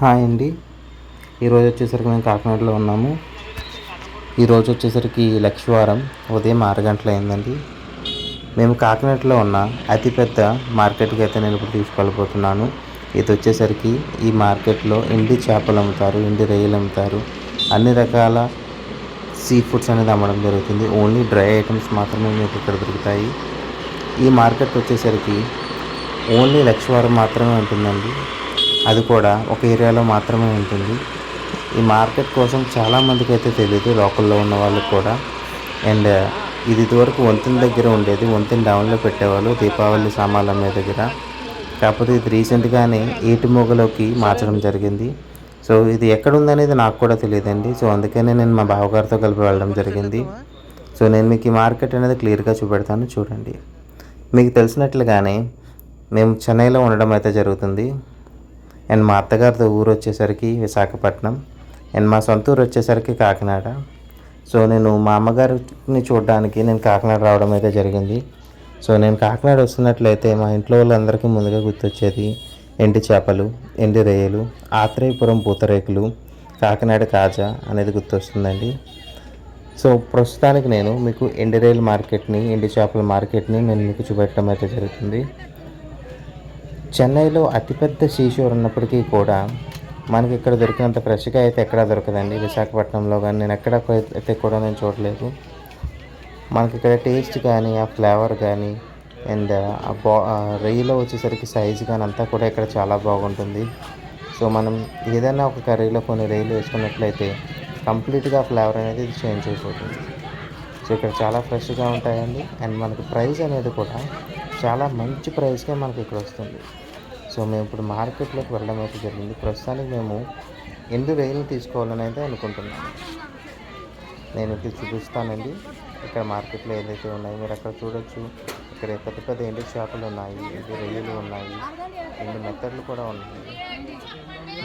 Hi అండి. ఈరోజు వచ్చేసరికి మేము కాకినాడలో ఉన్నాము. ఈరోజు వచ్చేసరికి లక్షవారం ఉదయం 6 గంటలు అయిందండి. మేము కాకినాడలో ఉన్న అతిపెద్ద మార్కెట్కి అయితే నేను ఇప్పుడు తీసుకెళ్ళిపోతున్నాను. ఇది వచ్చేసరికి ఈ మార్కెట్లో ఎండి చేపలు అమ్ముతారు, ఎండి రొయ్యలు అమ్ముతారు, అన్ని రకాల సీ ఫుడ్స్ అనేది అమ్మడం జరుగుతుంది. ఓన్లీ డ్రై ఐటమ్స్ మాత్రమే మీకు ఇక్కడ దొరుకుతాయి. ఈ మార్కెట్ వచ్చేసరికి ఓన్లీ లక్షవారం మాత్రమే ఉంటుందండి. అది కూడా ఒక ఏరియాలో మాత్రమే ఉంటుంది. ఈ మార్కెట్ కోసం చాలామందికి అయితే తెలియదు, లోకల్లో ఉన్న వాళ్ళకి కూడా. అండ్ ఇది ఇదివరకు వంతెన దగ్గర ఉండేది, వంతెన డౌన్లో పెట్టేవాళ్ళు దీపావళి సామాన్లు అమ్మే దగ్గర. కాకపోతే ఇది రీసెంట్గానే ఏటిమోగలోకి మార్చడం జరిగింది. సో ఇది ఎక్కడ ఉందనేది నాకు కూడా తెలియదండి. సో అందుకనే నేను మా బావగారితో కలిపి వెళ్ళడం జరిగింది. సో నేను మీకు ఈ మార్కెట్ అనేది క్లియర్గా చూపెడతాను, చూడండి. మీకు తెలిసినట్లుగానే మేము చెన్నైలో ఉండడం అయితే జరుగుతుంది. అండ్ మా అత్తగారితో ఊరు వచ్చేసరికి విశాఖపట్నం, అండ్ మా సొంత ఊరు వచ్చేసరికి కాకినాడ. సో నేను మా అమ్మగారిని చూడడానికి నేను కాకినాడ రావడం అయితే జరిగింది. సో నేను కాకినాడ వస్తున్నట్లయితే మా ఇంట్లో వాళ్ళందరికీ ముందుగా గుర్తొచ్చేది ఎండి చేపలు, ఎండి రొయ్యలు, ఆత్రేయపురం పూతరేకులు, కాకినాడ కాజా అనేది గుర్తొస్తుందండి. సో ప్రస్తుతానికి నేను మీకు ఎండి రొయ్యల మార్కెట్ని, ఎండి చేపల మార్కెట్ని నేను మీకు చూపెట్టడం అయితే జరుగుతుంది. చెన్నైలో అతిపెద్ద సీషోర్ ఉన్నప్పటికీ కూడా మనకి ఇక్కడ దొరికినంత ఫ్రెష్గా అయితే ఎక్కడా దొరకదండి. విశాఖపట్నంలో కానీ నేను ఎక్కడ అయితే కూడా నేను చూడలేదు. మనకి ఇక్కడ టేస్ట్ కానీ, ఆ ఫ్లేవర్ కానీ, అండ్ రొయ్యలో వచ్చేసరికి సైజు కానీ అంతా కూడా ఇక్కడ చాలా బాగుంటుంది. సో మనం ఏదైనా ఒక కర్రీలో కొన్ని రొయ్యలు వేసుకున్నట్లయితే కంప్లీట్గా ఫ్లేవర్ అనేది చేంజ్ అయిపోతుంది. సో ఇక్కడ చాలా ఫ్రెష్గా ఉంటాయండి. అండ్ మనకి ప్రైస్ అనేది కూడా చాలా మంచి ప్రైస్కే మనకి ఇక్కడ వస్తుంది. సో మేము ఇప్పుడు మార్కెట్లోకి వెళ్ళడం అయితే జరిగింది. ప్రస్తుతానికి మేము ఎండు రొయ్యలు తీసుకోవాలని అయితే అనుకుంటున్నాము. నేను ఇది చూపిస్తానండి. ఇక్కడ మార్కెట్లో ఏదైతే ఉన్నాయో మీరు అక్కడ చూడొచ్చు. ఇక్కడ పెద్ద పెద్ద ఎండు చేపలు ఉన్నాయి, ఎండు రొయ్యలు ఉన్నాయి, ఎండు మెత్తడ్లు కూడా ఉన్నాయి.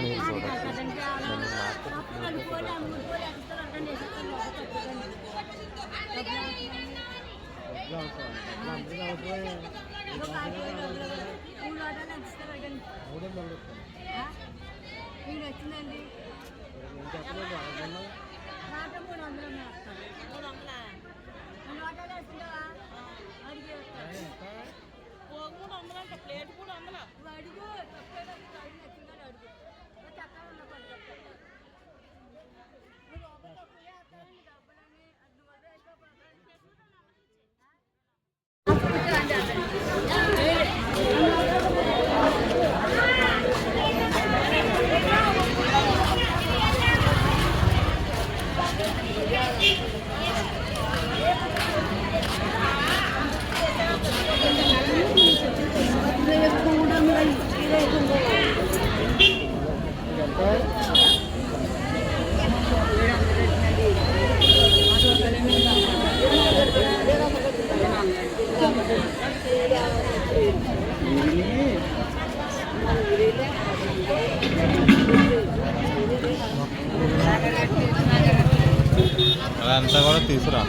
మీరు చూడొచ్చు. నేను మార్కెట్ ప్లేట్ కూడా అందులో అదంతా కూడా తీసుకురా.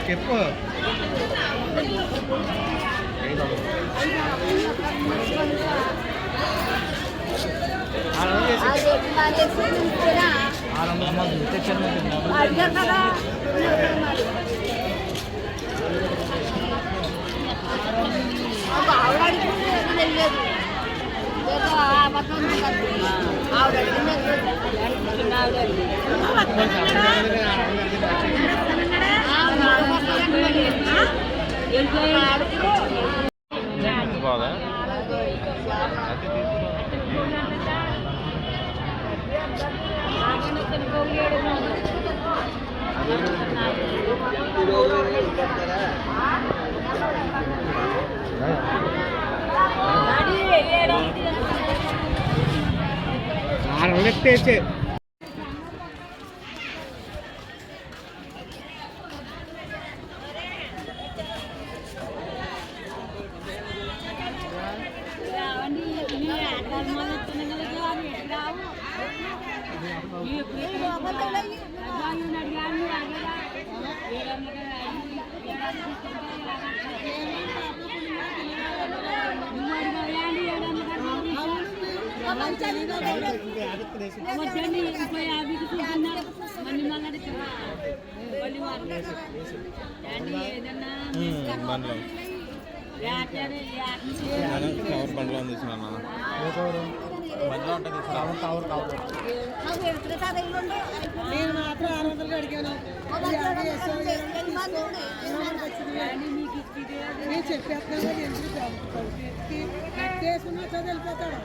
చెప్పు బాగా పెట్టేసే బండ్లో కవర్ బండ్లో ఉంది తీసుకున్నా బండ్లో ఉంటుంది నేను మాత్రం 600 అడిగాను నేను చెప్పేస్తాను ఎందుకు చేసుకున్నా చదివిపోతాడు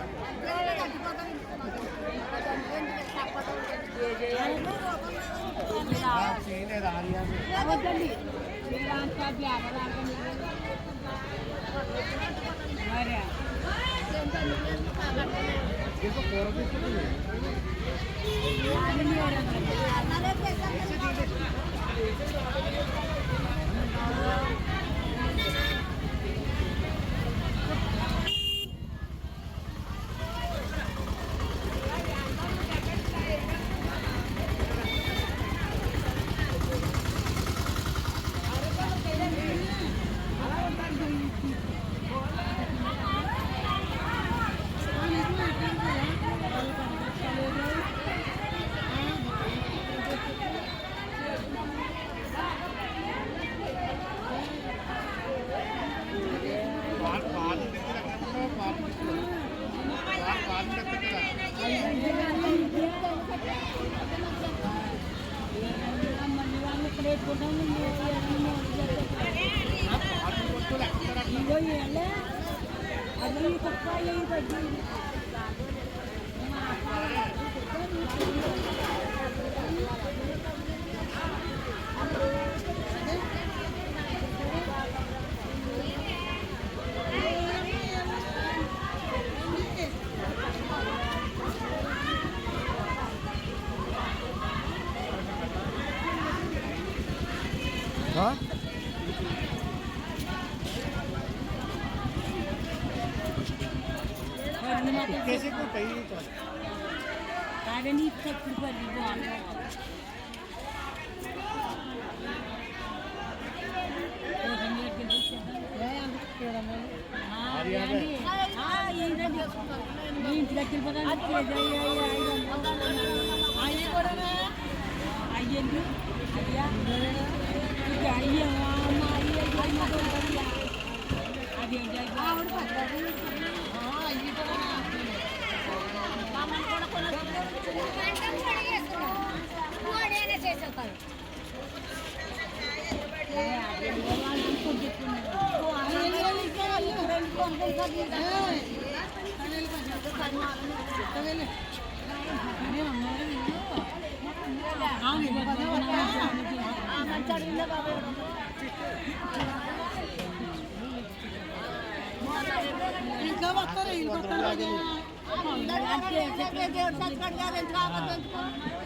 ఇంకా వస్తారు వీళ్ళు వస్తారు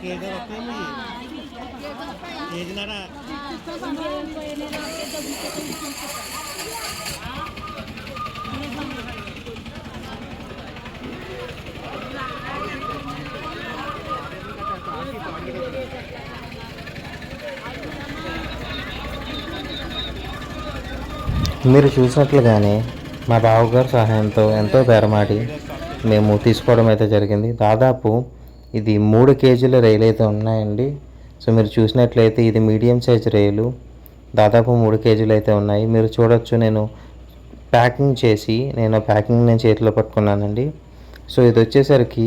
కేజీ మీరు చూసినట్లుగానే మా బావగారు సహాయంతో ఎంతో బేరమాడి మేము తీసుకోవడం అయితే జరిగింది. దాదాపు ఇది 3 కేజీల రైలు అయితే ఉన్నాయండి. సో మీరు చూసినట్లయితే ఇది మీడియం సైజ్ రైలు, దాదాపు 3 కేజీలు అయితే ఉన్నాయి. మీరు చూడొచ్చు, నేను ప్యాకింగ్ నేను చేతిలో పట్టుకున్నానండి. సో ఇది వచ్చేసరికి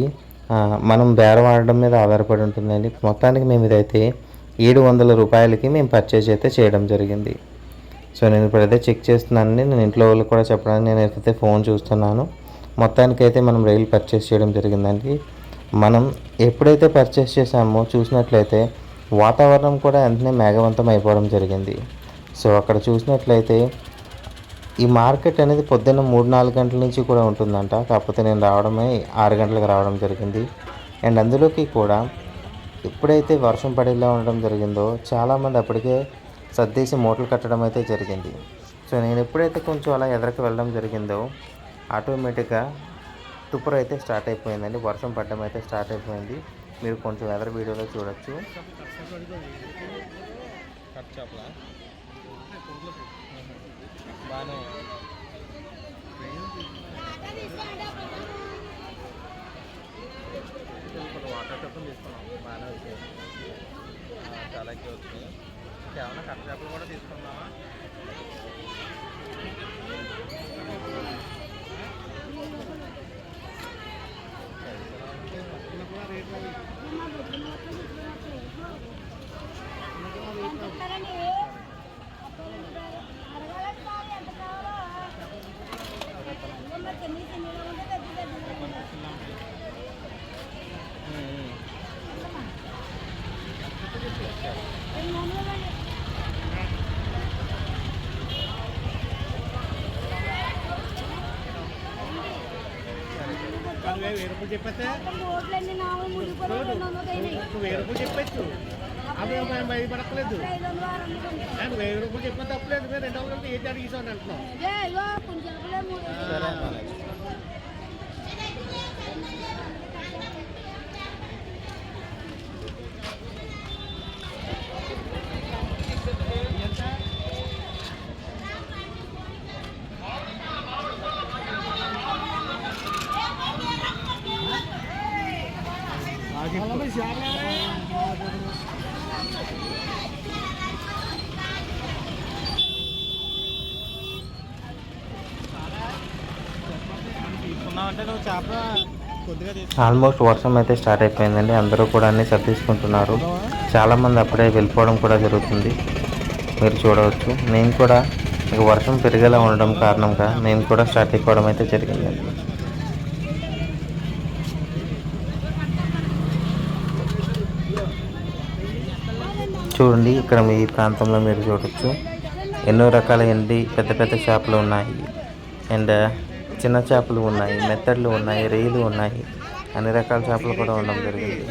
మనం బేరం ఆడడం మీద ఆధారపడి ఉంటుందండి. మొత్తానికి మేము ఇదైతే 700 రూపాయలకి మేము పర్చేజ్ అయితే చేయడం జరిగింది. సో నేను ఇప్పుడైతే చెక్ చేస్తున్నానండి. నేను ఇంట్లో వాళ్ళకి కూడా చెప్పడానికి నేనైతే ఫోన్ చూస్తున్నాను. మొత్తానికైతే మనం రైలు పర్చేస్ చేయడం జరిగిందండి. మనం ఎప్పుడైతే పర్చేస్ చేసామో చూసినట్లయితే వాతావరణం కూడా వెంటనే మేఘవంతం అయిపోవడం జరిగింది. సో అక్కడ చూసినట్లయితే ఈ మార్కెట్ అనేది పొద్దున్న 3-4 గంటల నుంచి కూడా ఉంటుందంట. కాకపోతే నేను రావడమే 6 గంటలకు రావడం జరిగింది. అండ్ అందులోకి కూడా ఎప్పుడైతే వర్షం పడేలా ఉండడం జరిగిందో చాలామంది అప్పటికే సర్దేసి మూటలు కట్టడం అయితే జరిగింది. సో నేను ఎప్పుడైతే కొంచెం అలా ఎదరికి వెళ్ళడం జరిగిందో ఆటోమేటిక్గా తుప్పరు అయితే స్టార్ట్ అయిపోయిందండి. వర్షం పడడం అయితే స్టార్ట్ అయిపోయింది. మీరు కొంచెం ఎదర వీడియోలో చూడొచ్చు. కట్ చేపలా బాగానే వాటర్ చేపలు తీసుకున్నాం, బాగానే వచ్చాయి, చాలా ఎక్కువ వచ్చినాయి. కేవలం కట్ట చేపలు కూడా తీసుకున్నామా? చెప్పేస్తే ₹1000 చెప్పచ్చు. అప్పుడు మేము భయపడక్కలేదు. ₹1000 చెప్పిన తప్పలేదు. మీరు 200 ఏంటి అడిగిస్తాను అంటున్నాం. తీసుకున్నామంటే నువ్వు చేప కొద్దిగా ఆల్మోస్ట్ వర్షం అయితే స్టార్ట్ అయిపోయిందండి. అందరూ కూడా అన్నీ సర్దేసుకుంటున్నారు. చాలామంది అప్పుడే వెళ్ళిపోవడం కూడా జరుగుతుంది. మీరు చూడవచ్చు. నేను కూడా ఇక వర్షం పెరిగేలా ఉండడం కారణంగా మేము కూడా స్టార్ట్ అయిపోవడం అయితే జరిగిందండి. చూడండి, ఇక్కడ మీ ప్రాంతంలో మీరు చూడవచ్చు ఎన్నో రకాల పెద్ద పెద్ద చేపలు ఉన్నాయి. అండ్ చిన్న చేపలు ఉన్నాయి, మెత్తడ్లు ఉన్నాయి, రొయ్యలు ఉన్నాయి, అన్ని రకాల చేపలు కూడా ఉండడం జరిగింది.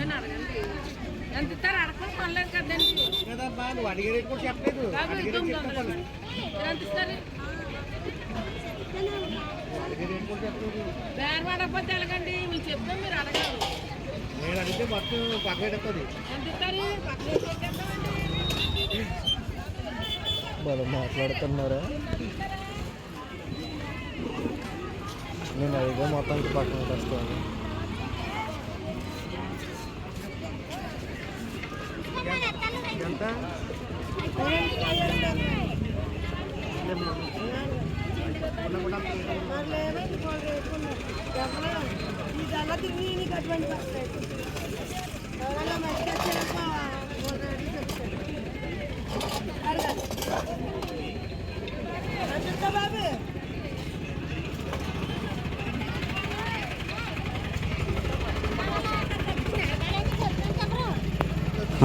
నేను అడిగితే మొత్తం పక్కడెత్తది. మాట్లాడుతున్నారా? నేను అడిగితే మొత్తానికి పక్కన వస్తాను. ఎంత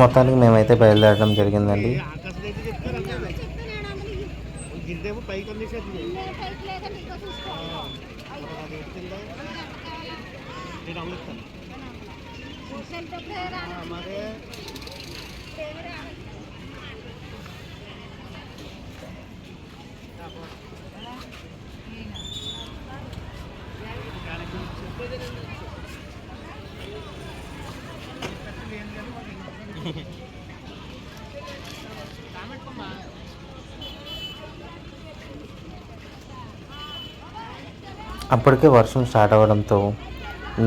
మొత్తానికి మేమైతే బయలుదేరడం జరిగిందండి. పైకి అప్పటికే వర్షం స్టార్ట్ అవ్వడంతో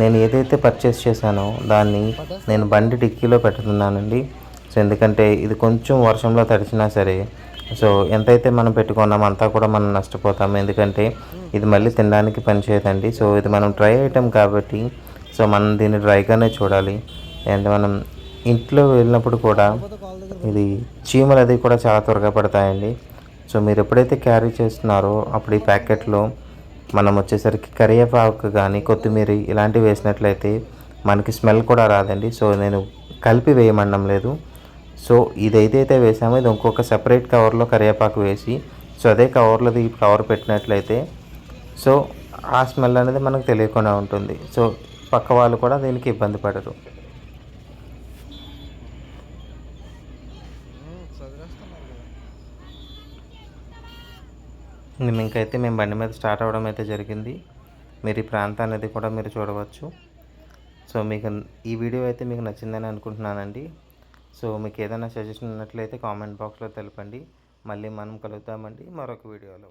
నేను ఏదైతే పర్చేస్ చేశానో దాన్ని నేను బండి డిక్కీలో పెట్టుతున్నానండి. సో ఎందుకంటే ఇది కొంచెం వర్షంలో తడిచినా సరే సో ఎంతైతే మనం పెట్టుకున్నామో అంతా కూడా మనం నష్టపోతాం. ఎందుకంటే ఇది మళ్ళీ తినడానికి పనిచేయదండి. సో ఇది మనం డ్రై ఐటెం కాబట్టి సో మనం దీన్ని డ్రైగానే చూడాలి. అండ్ మనం ఇంట్లో వెళ్ళినప్పుడు కూడా ఇది చీమలు అది కూడా చాలా త్వరగా పడతాయండి. సో మీరు ఎప్పుడైతే క్యారీ చేస్తున్నారో అప్పుడు ఈ ప్యాకెట్లో మనం వచ్చేసరికి కరివేపాకు కానీ కొత్తిమీర ఇలాంటివి వేసినట్లయితే మనకి స్మెల్ కూడా రాదండి. సో నేను కలిపి వేయమనడం లేదు. సో ఇది ఏదైతే వేసామో ఇది ఇంకొక సెపరేట్ కవర్లో కరివేపాకు వేసి సో అదే కవర్లో కవర్ పెట్టినట్లయితే సో ఆ స్మెల్ అనేది మనకు తెలియకుండా ఉంటుంది. సో పక్క వాళ్ళు కూడా దీనికి ఇబ్బంది పడరు. ఇంకైతే మేము బండి మీద స్టార్ట్ అవ్వడం అయితే జరిగింది. మీరు ఈ ప్రాంతాన్ని అనేది కూడా మీరు చూడవచ్చు. సో మీకు ఈ వీడియో అయితే మీకు నచ్చిందని అనుకుంటున్నానండి. సో మీకు ఏదైనా సజెషన్ ఉన్నట్లయితే కామెంట్ బాక్స్లో తెలపండి. మళ్ళీ మనం కలుద్దామండి మరొక వీడియోలో.